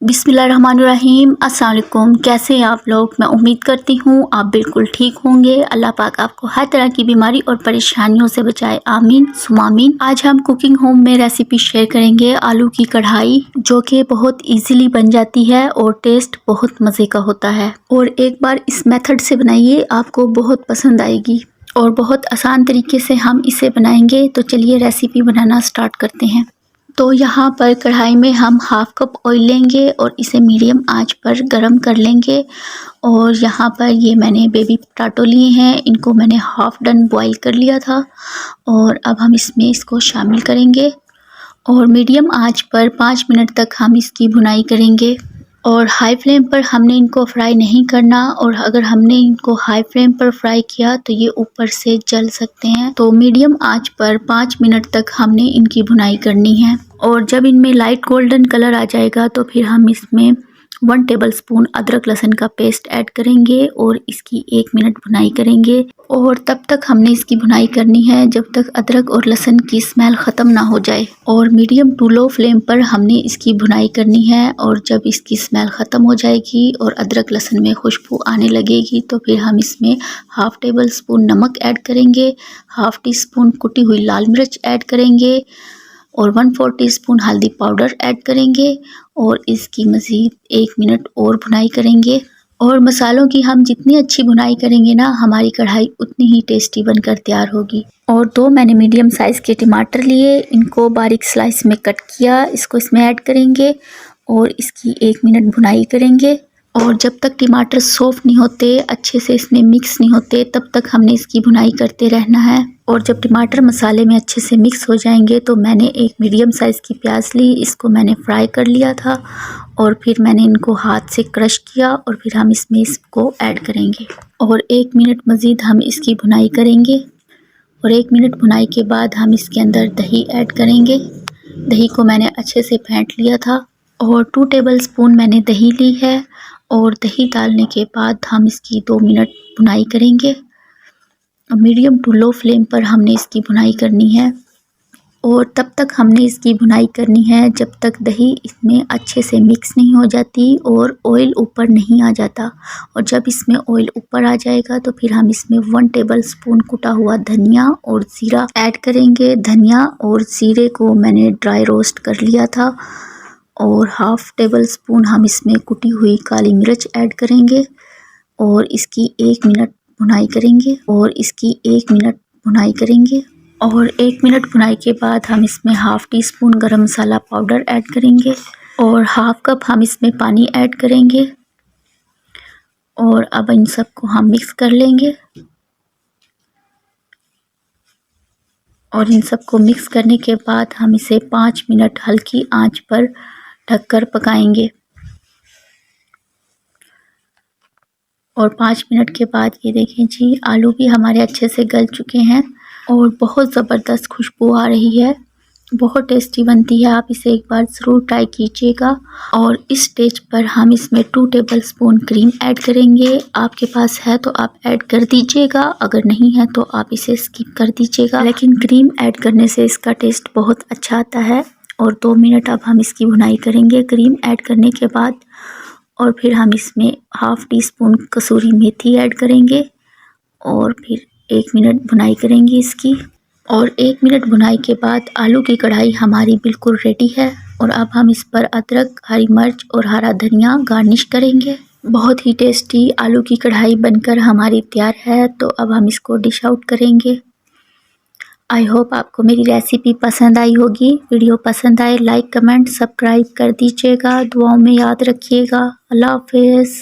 बिस्मिल्लाहिर्रहमानिर्रहीम। अस्सलाम वालेकुम। कैसे हैं आप लोग? मैं उम्मीद करती हूँ आप बिल्कुल ठीक होंगे। अल्लाह पाक आपको हर तरह की बीमारी और परेशानियों से बचाए, आमीन सुम्मा आमीन। आज हम कुकिंग होम में रेसिपी शेयर करेंगे आलू की कढ़ाई, जो कि बहुत इजीली बन जाती है और टेस्ट बहुत मज़े का होता है। और एक बार इस मेथड से बनाइए, आपको बहुत पसंद आएगी और बहुत आसान तरीके से हम इसे बनाएंगे। तो चलिए रेसिपी बनाना स्टार्ट करते हैं। तो यहाँ पर कढ़ाई में हम हाफ़ कप ऑयल लेंगे और इसे मीडियम आंच पर गरम कर लेंगे। और यहाँ पर ये मैंने बेबी पोटैटो लिए हैं, इनको मैंने हाफ़ डन बॉईल कर लिया था और अब हम इसमें इसको शामिल करेंगे और मीडियम आंच पर 5 मिनट तक हम इसकी भुनाई करेंगे। और हाई फ्लेम पर हमने इनको फ्राई नहीं करना, और अगर हमने इनको हाई फ्लेम पर फ्राई किया तो ये ऊपर से जल सकते हैं। तो मीडियम आंच पर 5 मिनट तक हमने इनकी भुनाई करनी है। और जब इनमें लाइट गोल्डन कलर आ जाएगा तो फिर हम इसमें 1 टेबलस्पून अदरक लहसुन का पेस्ट ऐड करेंगे और इसकी 1 मिनट भुनाई करेंगे। और तब तक हमने इसकी भुनाई करनी है जब तक अदरक और लहसुन की स्मेल ख़त्म ना हो जाए। और मीडियम टू लो फ्लेम पर हमने इसकी भुनाई करनी है। और जब इसकी स्मेल ख़त्म हो जाएगी और अदरक लहसुन में खुशबू आने लगेगी तो फिर हम इसमें हाफ़ टेबल स्पून नमक ऐड करेंगे, हाफ़ टी स्पून कुटी हुई लाल मिर्च ऐड करेंगे और 1/4 टीस्पून हल्दी पाउडर ऐड करेंगे और इसकी मज़ीद 1 मिनट और भुनाई करेंगे। और मसालों की हम जितनी अच्छी भुनाई करेंगे ना, हमारी कढ़ाई उतनी ही टेस्टी बनकर तैयार होगी। और 2 मैंने मीडियम साइज़ के टमाटर लिए, इनको बारीक स्लाइस में कट किया, इसको इसमें ऐड करेंगे और इसकी 1 मिनट भुनाई करेंगे। और जब तक टमाटर सॉफ्ट नहीं होते, अच्छे से इसमें मिक्स नहीं होते, तब तक हमने इसकी भुनाई करते रहना है। और जब टमाटर मसाले में अच्छे से मिक्स हो जाएंगे तो मैंने एक मीडियम साइज़ की प्याज ली, इसको मैंने फ्राई कर लिया था और फिर मैंने इनको हाथ से क्रश किया और फिर हम इसमें इसको ऐड करेंगे और 1 मिनट मज़ीद हम इसकी भुनाई करेंगे। और 1 मिनट भुनाई के बाद हम इसके अंदर दही ऐड करेंगे। दही को मैंने अच्छे से फेंट लिया था और 2 टेबलस्पून मैंने दही ली है। और दही डालने के बाद हम इसकी 2 मिनट भुनाई करेंगे। मीडियम टू लो फ्लेम पर हमने इसकी भुनाई करनी है। और तब तक हमने इसकी भुनाई करनी है जब तक दही इसमें अच्छे से मिक्स नहीं हो जाती और ऑयल ऊपर नहीं आ जाता। और जब इसमें ऑयल ऊपर आ जाएगा तो फिर हम इसमें 1 टेबलस्पून कुटा हुआ धनिया और ज़ीरा ऐड करेंगे। धनिया और ज़ीरे को मैंने ड्राई रोस्ट कर लिया था। और हाफ़ टेबलस्पून हम इसमें कुटी हुई काली मिर्च ऐड करेंगे और इसकी 1 मिनट भुनाई करेंगे और इसकी 1 मिनट भुनाई करेंगे। और 1 मिनट भुनाई के बाद हम इसमें हाफ़ टी स्पून गरम मसाला पाउडर ऐड करेंगे और हाफ़ कप हम इसमें पानी ऐड करेंगे। और अब इन सबको हम मिक्स कर लेंगे और इन सबको मिक्स करने के बाद हम इसे 5 मिनट हल्की आंच पर ढककर पकाएंगे। और 5 मिनट के बाद ये देखें जी, आलू भी हमारे अच्छे से गल चुके हैं और बहुत ज़बरदस्त खुशबू आ रही है। बहुत टेस्टी बनती है, आप इसे एक बार ज़रूर ट्राई कीजिएगा। और इस स्टेज पर हम इसमें 2 टेबलस्पून क्रीम ऐड करेंगे। आपके पास है तो आप ऐड कर दीजिएगा, अगर नहीं है तो आप इसे स्किप कर दीजिएगा, लेकिन क्रीम ऐड करने से इसका टेस्ट बहुत अच्छा आता है। और 2 मिनट अब हम इसकी भुनाई करेंगे क्रीम ऐड करने के बाद। और फिर हम इसमें हाफ़ टी स्पून कसूरी मेथी ऐड करेंगे और फिर 1 मिनट भुनाई करेंगे इसकी। और 1 मिनट भुनाई के बाद आलू की कढ़ाई हमारी बिल्कुल रेडी है। और अब हम इस पर अदरक, हरी मिर्च और हरा धनिया गार्निश करेंगे। बहुत ही टेस्टी आलू की कढ़ाई बनकर हमारी तैयार है। तो अब हम इसको डिश आउट करेंगे। आई होप आपको मेरी रेसिपी पसंद आई होगी। वीडियो पसंद आए लाइक, कमेंट, सब्सक्राइब कर दीजिएगा। दुआओं में याद रखिएगा। अल्लाह हाफ़िज़।